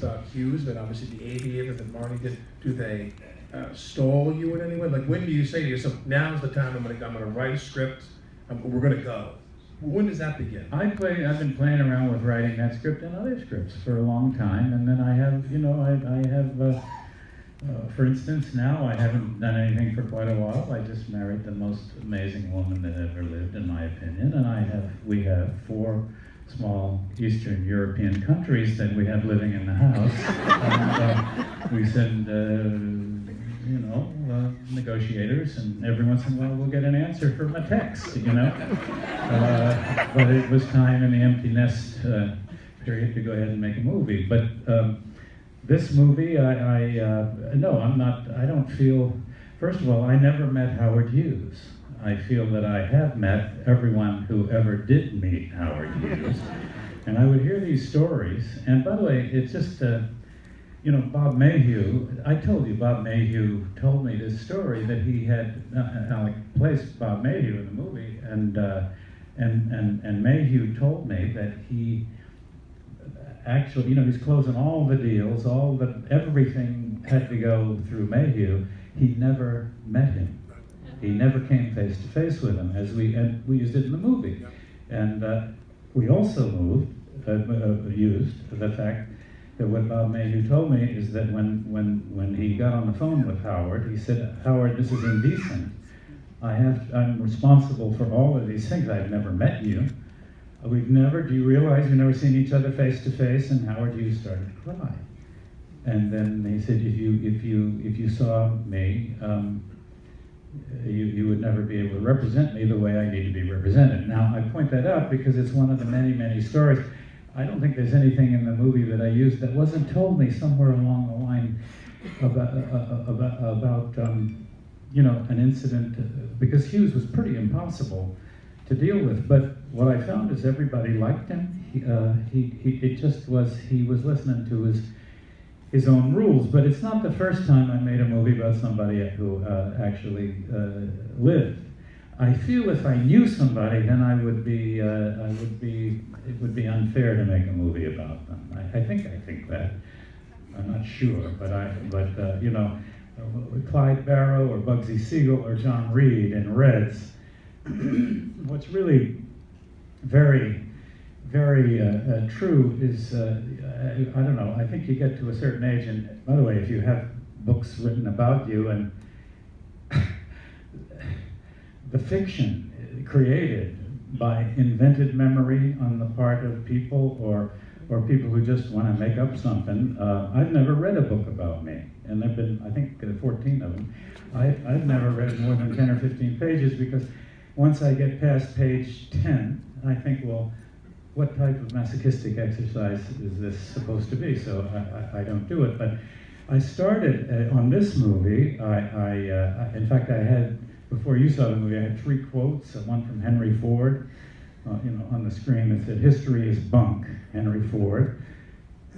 about Hughes, but obviously The Aviator that Marty did. Do they stall you in any way? Like, when do you say to yourself, now's the time I'm gonna write a script, we're gonna go? When does that begin? I've been playing around with writing that script and other scripts for a long time, and then I have, for instance, now I haven't done anything for quite a while. I just married the most amazing woman that ever lived, in my opinion, and we have 4 small Eastern European countries that we have living in the house. And we send, negotiators, and every once in a while we'll get an answer from a text, But it was time in the empty nest period to go ahead and make a movie. But this movie, I don't feel, first of all, I never met Howard Hughes. I feel that I have met everyone who ever did meet Howard Hughes. And I would hear these stories, and by the way, it's just, Bob Mayhew, I told you Bob Mayhew told me this story that he had, Alec plays Bob Mayhew in the movie, and Mayhew told me that he actually, he's closing all the deals, everything had to go through Mayhew. He never met him. He never came face to face with him, and we used it in the movie. And we also used the fact that what Bob Mayhew told me is that when he got on the phone with Howard, he said, "Howard, this is indecent. I'm responsible for all of these things. I've never met you. Do you realize we've never seen each other face to face?" And Howard Hughes started to cry. And then he said, if you saw me, you would never be able to represent me the way I need to be represented. Now, I point that out because it's one of the many, many stories. I don't think there's anything in the movie that I used that wasn't told me somewhere along the line about an incident, because Hughes was pretty impossible to deal with. But what I found is everybody liked him. He was listening to his own rules. But it's not the first time I made a movie about somebody who actually lived. I feel if I knew somebody, then it would be unfair to make a movie about them. I think that. I'm not sure, but Clyde Barrow or Bugsy Siegel or John Reed in Reds. What's really very, very true is, I don't know, I think you get to a certain age, and by the way, if you have books written about you, and the fiction created by invented memory on the part of people, or people who just want to make up something. I've never read a book about me, and there've been, I think, 14 of them. I've never read more than 10 or 15 pages, because once I get past page 10, I think, well, what type of masochistic exercise is this supposed to be? So I don't do it. But I started on this movie. In fact, I had, before you saw the movie, I had 3 quotes. One from Henry Ford, on the screen that said, "History is bunk, Henry Ford."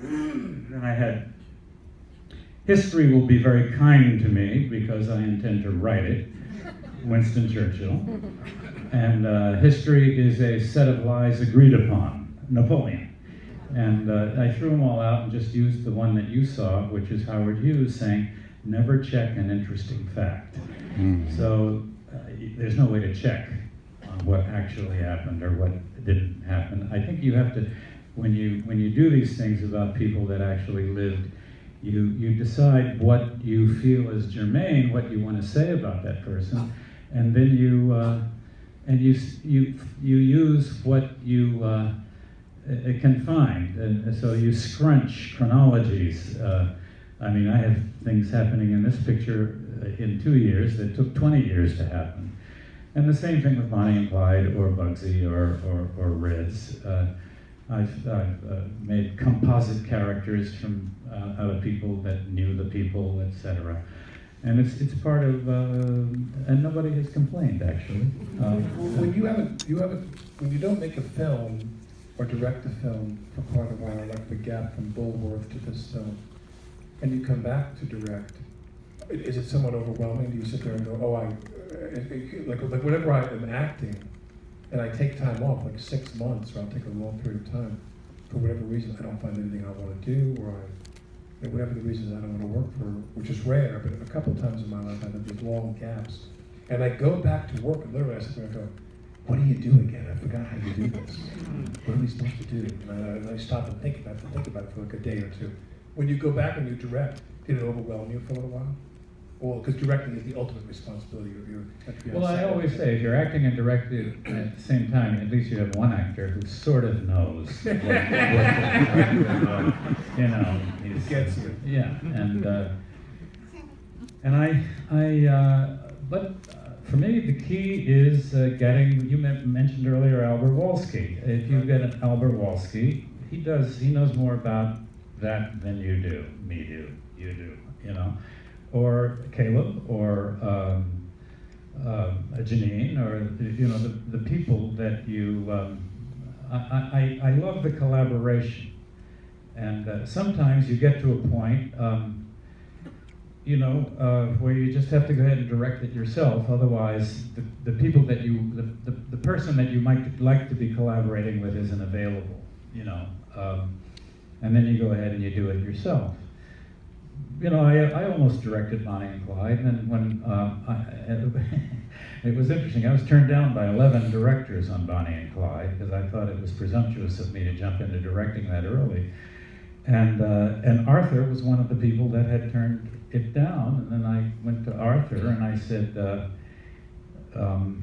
And I had, "History will be very kind to me because I intend to write it," Winston Churchill. And "history is a set of lies agreed upon," Napoleon. And I threw them all out and just used the one that you saw, which is Howard Hughes saying, "Never check an interesting fact." So there's no way to check on what actually happened or what didn't happen. I think you have to, when you do these things about people that actually lived, you decide what you feel is germane, what you want to say about that person, and then you use what you can find, and so you scrunch chronologies. I mean, I have things happening in this picture in 2 years that took 20 years to happen. And the same thing with Bonnie and Clyde or Bugsy or Reds. I've made composite characters from out of people that knew the people, etc. And it's part of, and nobody has complained, actually. When you don't make a film or direct a film for quite a while, like the gap from Bulworth to this film, and you come back to direct, is it somewhat overwhelming? Do you sit there and go, like whenever I am acting, and I take time off, like 6 months, or I'll take a long period of time, for whatever reason, I don't find anything I want to do, or and whatever the reasons, I don't want to work for, which is rare, but a couple of times in my life I've had these long gaps. And I go back to work and literally I sit there and go, what do you do again? I forgot how you do this. What are we supposed to do? And I stop and think about it for like a day or two. When you go back and you direct, did it overwhelm you for a little while? Well, because directing is the ultimate responsibility of your. Well, I always say, if you're acting and directing at the same time, at least you have one actor who sort of knows what you know, he gets you. Yeah, but for me, the key is getting. You mentioned earlier Albert Wolski. If you get an Albert Wolski, he knows more about that than you do. You do. You know. Or Caleb, or Janine, or you know the people that you. I love the collaboration, and sometimes you get to a point, you know, where you just have to go ahead and direct it yourself. Otherwise, the people that the person that you might like to be collaborating with isn't available. You know, and then you go ahead and you do it yourself. You know, I almost directed Bonnie and Clyde, and when it was interesting, I was turned down by 11 directors on Bonnie and Clyde because I thought it was presumptuous of me to jump into directing that early. And Arthur was one of the people that had turned it down, and then I went to Arthur and I said,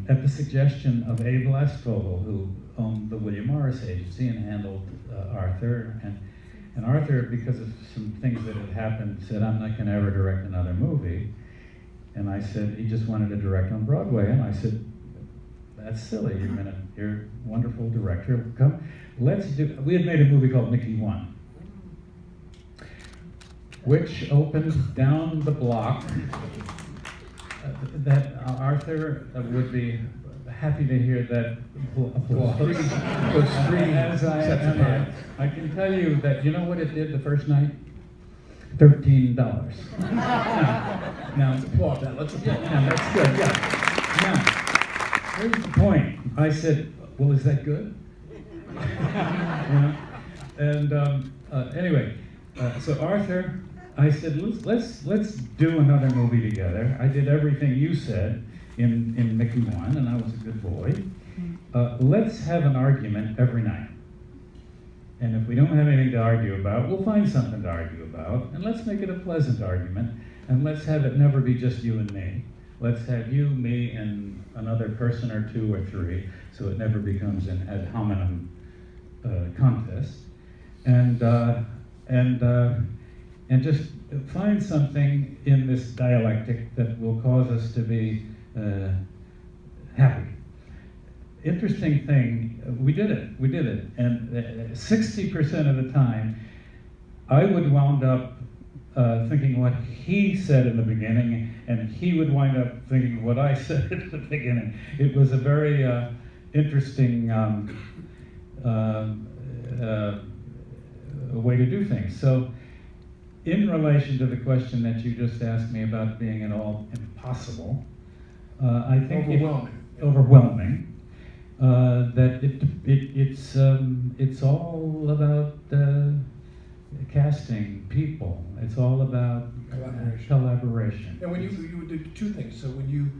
at the suggestion of Abe Lastfogel, who owned the William Morris Agency and handled Arthur, and Arthur, because of some things that had happened, said, I'm not going to ever direct another movie. And I said, he just wanted to direct on Broadway. And I said, that's silly. You're a wonderful director. Come, let's do. We had made a movie called Mickey 1, which opened down the block that Arthur would be happy to hear that applause. I can tell you that, you know what it did the first night? $13. Now let's applaud that. Let's applaud. Now that's good. Yeah. Now, here's the point. I said, well, is that good? You know? And anyway, so Arthur, I said, let's do another movie together. I did everything you said in Mickey 1, and I was a good boy. Let's have an argument every night. And if we don't have anything to argue about, we'll find something to argue about, and let's make it a pleasant argument, and let's have it never be just you and me. Let's have you, me, and another person or two or three, so it never becomes an ad hominem contest. And just find something in this dialectic that will cause us to be happy. Interesting thing, we did it, and 60% of the time, I would wound up thinking what he said in the beginning, and he would wind up thinking what I said at the beginning. It was a very interesting way to do things. So, in relation to the question that you just asked me about being at all impossible, I think overwhelming. That it's all about casting people. It's all about collaboration. And when you do two things. So when you